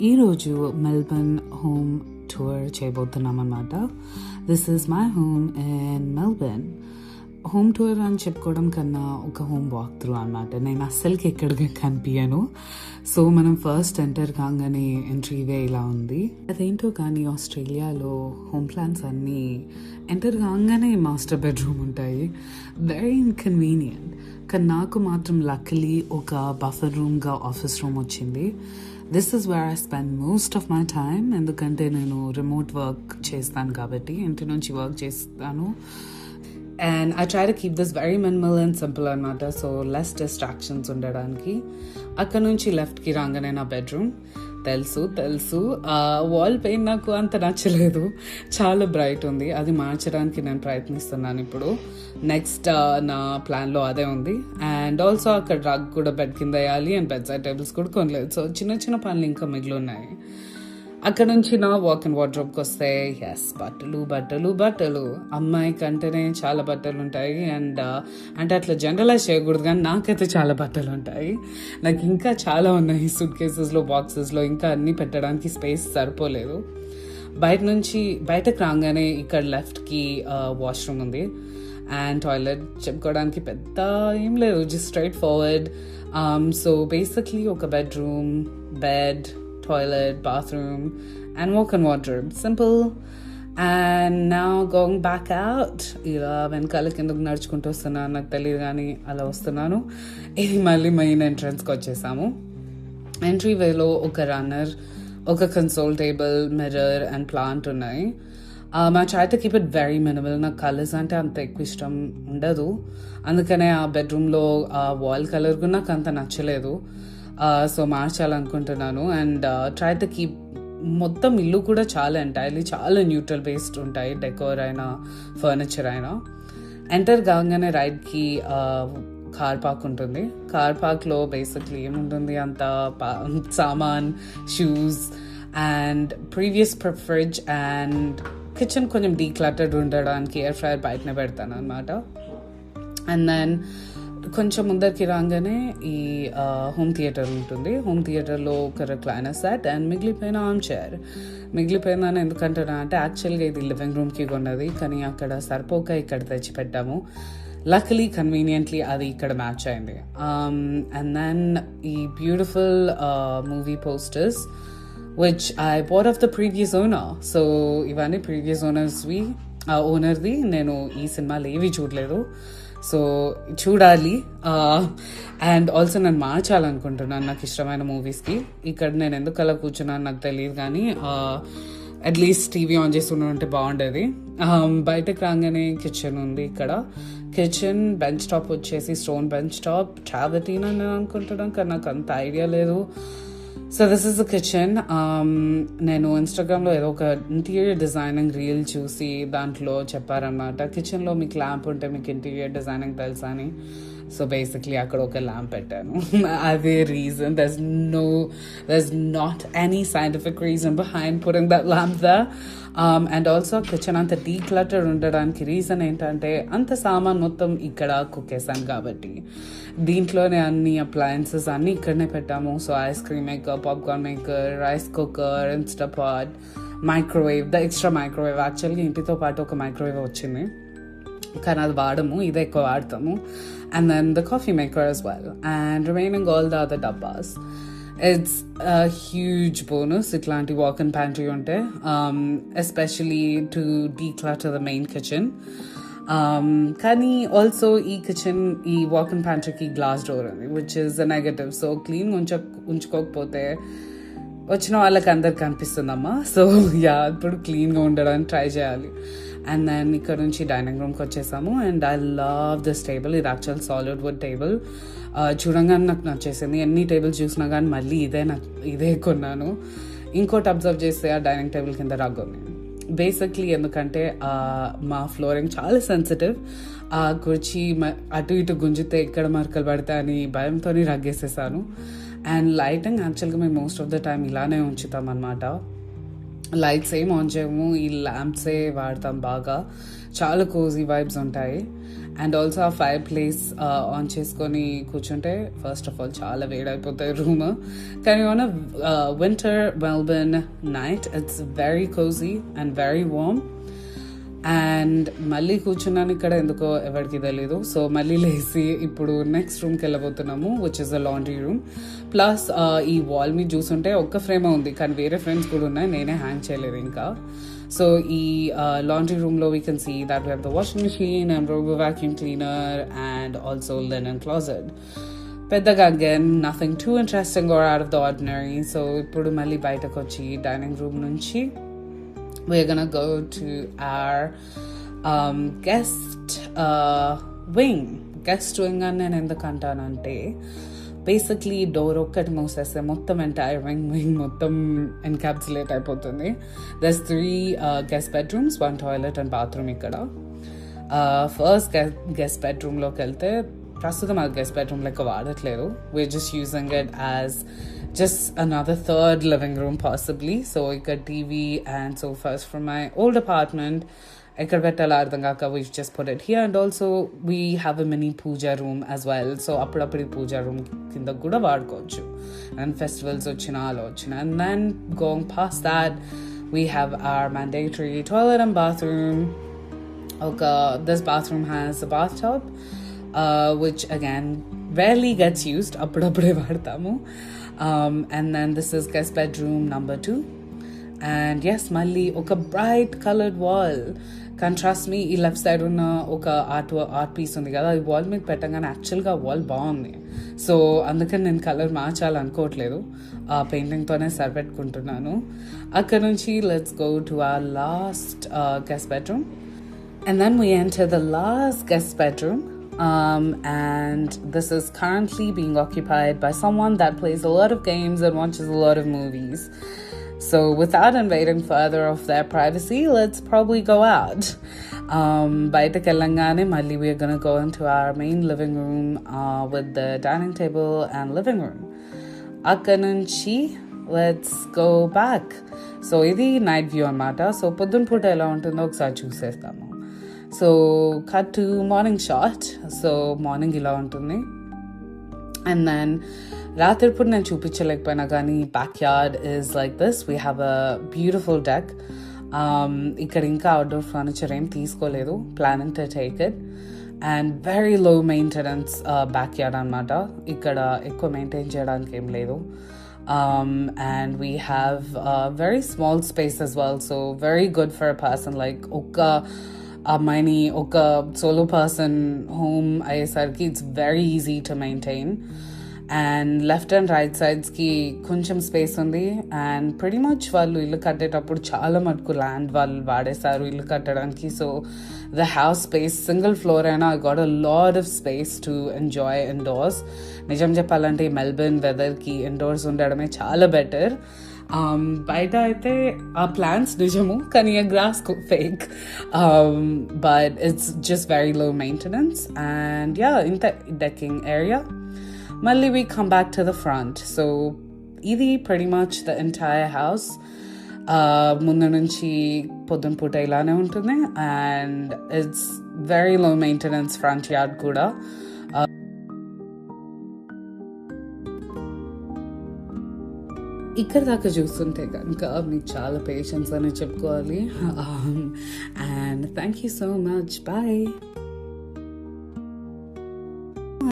ఈరోజు Melbourne home tour చేయబోతున్నాం అన్నమాట. This is my home in Melbourne. Home tour అని చెప్పుకోవడం కన్నా ఒక హోమ్ వాక్ త్రూ అనమాట. నేను అస్సలకి ఎక్కడికి కనిపించను. సో మనం ఫస్ట్ ఎంటర్ కాగానే ఎంట్రీవే ఇలా ఉంది. అదేంటో కానీ ఆస్ట్రేలియాలో హోమ్ ప్లాన్స్ అన్నీ ఎంటర్ కాగానే మాస్టర్ బెడ్రూమ్ ఉంటాయి. Very inconvenient. కానీ నాకు మాత్రం లక్కలీ ఒక బఫర్ రూమ్గా ఆఫీస్ రూమ్ వచ్చింది. This is where I spend most of my time. ఎందుకంటే నేను రిమోట్ వర్క్ చేస్తాను కాబట్టి ఇంటి నుంచి వర్క్ చేస్తాను. And I try to keep this very minimal and simple అనమాట. సో లెస్ డిస్ట్రాక్షన్స్ ఉండడానికి. అక్కడ నుంచి లెఫ్ట్కి రాగానే నా బెడ్రూమ్. తెలుసు వాల్ పెయింట్ నాకు అంత నచ్చలేదు. చాలా బ్రైట్ ఉంది. అది మార్చడానికి నేను ప్రయత్నిస్తున్నాను ఇప్పుడు. నెక్స్ట్ నా ప్లాన్లో అదే ఉంది. అండ్ ఆల్సో అక్కడ రగ్ కూడా బెడ్ కింద వేయాలి. అండ్ బెడ్ సైడ్ టేబుల్స్ కూడా కొనలేదు. సో చిన్న పనులు ఇంకా మిగిలి ఉన్నాయి. అక్కడ నుంచి నా వాక్ అండ్ వార్డ్రోబ్కి వస్తే బట్టలు అమ్మాయి కంటేనే చాలా బట్టలు ఉంటాయి. అండ్ అంటే అట్లా జనరలైజ్ చేయకూడదు, కానీ నాకైతే చాలా బట్టలు ఉంటాయి. నాకు ఇంకా చాలా ఉన్నాయి సూట్ కేసెస్లో, బాక్సెస్లో. ఇంకా అన్నీ పెట్టడానికి స్పేస్ సరిపోలేదు. బయటకు రాగానే ఇక్కడ లెఫ్ట్కి వాష్రూమ్ ఉంది అండ్ టాయిలెట్. చెప్పుకోవడానికి పెద్ద ఏం లేదు, just straightforward. So basically ఒక bedroom, bed, toilet, bathroom, and walk and wardrobe. Simple. And now going back out. ఇలా వెనకాల కిందకు నడుచుకుంటూ వస్తున్నాను, నాకు తెలియదు కానీ అలా వస్తున్నాను. ఇది మళ్ళీ మెయిన్ ఎంట్రన్స్కి వచ్చేసాము. ఎంట్రీ వేలో ఒక రన్నర్, ఒక console table, mirror and plant ఉన్నాయి. మా try to keep it very minimal. నాకు కలర్స్ అంటే అంత ఎక్కువ ఇష్టం ఉండదు. అందుకనే ఆ బెడ్రూమ్లో ఆ వాల్ కలర్ కూడా నాకు అంత నచ్చలేదు. సో మార్చాలనుకుంటున్నాను. అండ్ ట్రై టు కీప్ మొత్తం ఇల్లు కూడా చాలా న్యూట్రల్ బేస్డ్ ఉంటాయి, డెకోర్ అయినా ఫర్నిచర్ అయినా. ఎంటర్ కాగానే రైట్కి కార్ పార్క్ ఉంటుంది. కార్ పార్క్లో బేసిక్లీ ఏముంటుంది, అంత సామాన్, shoes and previous fridge and kitchen కొంచెం డీక్లటర్డ్ ఉండడానికి ఎయిర్ ఫ్రైయర్ బయటనే పెడతాను అనమాట. అండ్ దెన్ కొంచెం ముందరికి రాగానే ఈ హోమ్ థియేటర్ ఉంటుంది. హోమ్ థియేటర్లో ఒక రిక్లైనర్ సెట్ అండ్ మిగిలిపోయిన ఆర్మ్ చైర్. మిగిలిపోయిందని ఎందుకంటున్నా అంటే యాక్చువల్గా ఇది లివింగ్ రూమ్కి కొన్నది, కానీ అక్కడ సరిపోక ఇక్కడ తెచ్చి పెట్టాము. లక్కలీ కన్వీనియంట్లీ అది ఇక్కడ మ్యాచ్ అయింది. అండ్ దెన్ ఈ beautiful movie posters which I bought of the previous owner. So ఇవన్నీ ప్రీవియస్ ఓనర్ది. నేను ఈ సినిమాలు ఏవి చూడలేదు, సో చూడాలి. అండ్ ఆల్సో నేను మార్చాలనుకుంటున్నాను నాకు ఇష్టమైన మూవీస్కి. ఇక్కడ నేను ఎందుకు అలా కూర్చున్నాను నాకు తెలియదు, కానీ అట్లీస్ట్ టీవీ ఆన్ చేస్తూనే ఉంటే బాగుండేది. బయటకు రాగానే కిచెన్ ఉంది. ఇక్కడ కిచెన్ బెంచ్ టాప్ వచ్చేసి స్టోన్ బెంచ్ టాప్. ట్రావెటీన్ అని నేను అనుకుంటున్నాను, కానీ నాకు అంత ఐడియా లేదు. So this is the kitchen. నేను ఇన్స్టాగ్రామ్లో ఏదో ఒక ఇంటీరియర్ డిజైనింగ్ రీల్ చూసి దాంట్లో చెప్పారనమాట, కిచెన్లో మీకు ల్యాంప్ ఉంటే మీకు ఇంటీరియర్ డిజైనింగ్ తెలుసా అని. సో బేసిక్లీ అక్కడ ఒక ల్యాంప్ పెట్టాను. అదే reason. there's not any scientific reason behind putting that lamp there. And also kitchen అంత డీక్లటర్ ఉండడానికి రీజన్ ఏంటంటే అంత సామాన్ మొత్తం ఇక్కడ కుక్కేసాను కాబట్టి. దీంట్లోనే అన్ని అప్లయన్సెస్ అన్నీ ఇక్కడనే పెట్టాము. So ice cream maker, popcorn maker, rice cooker, ఇన్స్టాపాట్, microwave, the extra microwave. యాక్చువల్గా ఇంటితో పాటు ఒక మైక్రోవేవ్ వచ్చింది, కానీ అది వాడము, ఇదే ఎక్కువ వాడతాము. And then the coffee maker as well. And remaining all the other dabbas. It's a huge bonus ఇట్లాంటి వాక్ అండ్ ప్యాంట్రీ ఉంటే, especially to declutter the main kitchen. కానీ ఆల్సో ఈ కిచెన్, ఈ వాక్ అండ్ ప్యాంట్రీకి గ్లాస్ డోర్ ఉంది, which is a negative. So clean ఉంచుకోకపోతే వచ్చిన వాళ్ళకి అందరికి కనిపిస్తుందమ్మా. సో ఇప్పుడు క్లీన్గా ఉండడానికి ట్రై చేయాలి. అండ్ దెన్ ఇక్కడ నుంచి డైనింగ్ రూమ్కి వచ్చేసాము. And I love this table. ఇది యాక్చువల్ సాలిడ్ వుడ్ టేబుల్. చూడంగానే నాకు నచ్చేసింది. ఎన్ని టేబుల్స్ చూసినా కానీ మళ్ళీ ఇదే కొన్నాను. ఇంకోటి అబ్జర్వ్ చేస్తే ఆ డైనింగ్ టేబుల్ కింద రగ్ ఉంది. బేసిక్లీ ఎందుకంటే మా ఫ్లోరింగ్ చాలా సెన్సిటివ్. ఆ కుర్చీ అటు ఇటు గుంజితే ఎక్కడ మరకలు పడతాయని భయంతో రగ్గేసేసాను. అండ్ లైటింగ్ యాక్చువల్గా మేము మోస్ట్ ఆఫ్ ద టైం ఇలానే ఉంచుతాం అనమాట. లైట్స్ ఏం ఆన్ చేయము, ఈ ల్యాంప్సే వాడతాం బాగా. చాలా కోజీ వైబ్స్ ఉంటాయి. అండ్ ఆల్సో ఆ ఫైర్ ప్లేస్ ఆన్ చేసుకొని కూర్చుంటే ఫస్ట్ ఆఫ్ ఆల్ చాలా వేడైపోతాయి రూమ్. కానీ on winter Melbourne night it's very cozy and very warm. And మళ్ళీ కూర్చున్నాను ఇక్కడ, ఎందుకో ఎవరికి తెలీదు. సో మళ్ళీ లేచి ఇప్పుడు నెక్స్ట్ రూమ్కి వెళ్ళబోతున్నాము, which is the laundry room. Plus ఈ వాల్ మీద చూసుంటే ఒక్క ఫ్రేమే ఉంది, కానీ వేరే ఫ్రేమ్స్ కూడా ఉన్నాయి, నేనే హ్యాంగ్ చేయలేదు ఇంకా. సో ఈ లాండ్రీ రూమ్లో we can see that we have the washing machine and robo vacuum cleaner and also linen closet. పెద్దగా again nothing too interesting or out of the ordinary. So ఇప్పుడు మళ్ళీ బయటకు వచ్చి డైనింగ్ రూమ్ నుంచి we're gonna go to our guest wing. Guest wing అని నేను ఎందుకు అంటానంటే basically door ఒక్కటి మూసేస్తే మొత్తం ఎంటైర్ వింగ్ మొత్తం ఎన్కాప్సులేట్ అయిపోతుంది. There's 3 guest bedrooms, 1 toilet and bathroom ఇక్కడ. ఫస్ట్ గెస్ట్ బెడ్రూమ్లోకి వెళ్తే ప్రస్తుతం అది గెస్ట్ బెడ్రూమ్ లెక్క వాడట్లేదు. We're just using it as just another third living room possibly. So I got TV and sofas from my old apartment. I could better ardangaka, we've just put it here. And also we have a mini puja room as well. So apudi puja room kinda kuda vadukochu. And festivals ochina alochina. And then going past that, we have our mandatory toilet and bathroom. Okay, this bathroom has a bathtub, which again rarely gets used. Apudi vaadtamu. And then this is guest bedroom number 2. And yes, malli oka bright colored wall. Can trust me, ee left side unna oka art piece undi kada, ee wall మీద పెట్టగానే actual గా wall బాగుంది. So అందుకని నేను colour మార్చాలి అనుకోవట్లేదు, ఆ painting తోనే సరిపెట్టుకుంటున్నాను. అక్కడ నుంచి let's go to our last guest bedroom. And then we enter the last guest bedroom. And this is currently being occupied by someone that plays a lot of games and watches a lot of movies. So without invading further of their privacy, let's probably go out. Baita Telangana, Malli, we are going to go into our main living room with the dining table and living room. Akkanunchi, let's go back. So idi night view anamata. So poddun puta ela untundo oksaరి చూసేస్తాము. So cut to morning shot. So morning ఇలా ఉంటుంది. And then రాత్రిపూట నేను చూపించలేకపోయినా కానీ back yard is like this. We have a beautiful deck. ఇక్కడ ఇంకా అవుట్డోర్ ఫర్నిచర్ ఏం తీసుకోలేదు, planning to take it. And very low maintenance back yard అనమాట. ఇక్కడ ఎక్కువ మెయింటైన్ చేయడానికి ఏం లేదు. And we have a very small space as well, so very good for a person like అమ్మాయిని ఒక సోలో పర్సన్ హోమ్ అయ్యేసరికి it's very easy to maintain. And left and right సైడ్స్కి కొంచెం స్పేస్ ఉంది. అండ్ ప్రెటీ మచ్ వాళ్ళు ఇల్లు కట్టేటప్పుడు చాలా మటుకు ల్యాండ్ వాళ్ళు వాడేశారు ఇల్లు కట్టడానికి. So the house space single floor అయినా I got a lot of space to enjoy indoors. నిజం చెప్పాలంటే మెల్బర్న్ వెదర్కి ఇండోర్స్ ఉండడమే చాలా బెటర్. బయట అయితే ఆ ప్లాంట్స్ నిజము, కానీ ఆ grass fake. But it's just very low maintenance. And yeah, ఇంత డెకింగ్ ఏరియా. మళ్ళీ we come back to the front. So ఇది pretty much the entire house. ముందు నుంచి పొద్దున పూట ఇలానే ఉంటుంది. And it's very low maintenance front yard కూడా. ఇక్కడ దాకా చూస్తుంటే కనుక మీకు చాలా పేషెన్స్ అని చెప్పుకోవాలి. And thank you so much. Bye.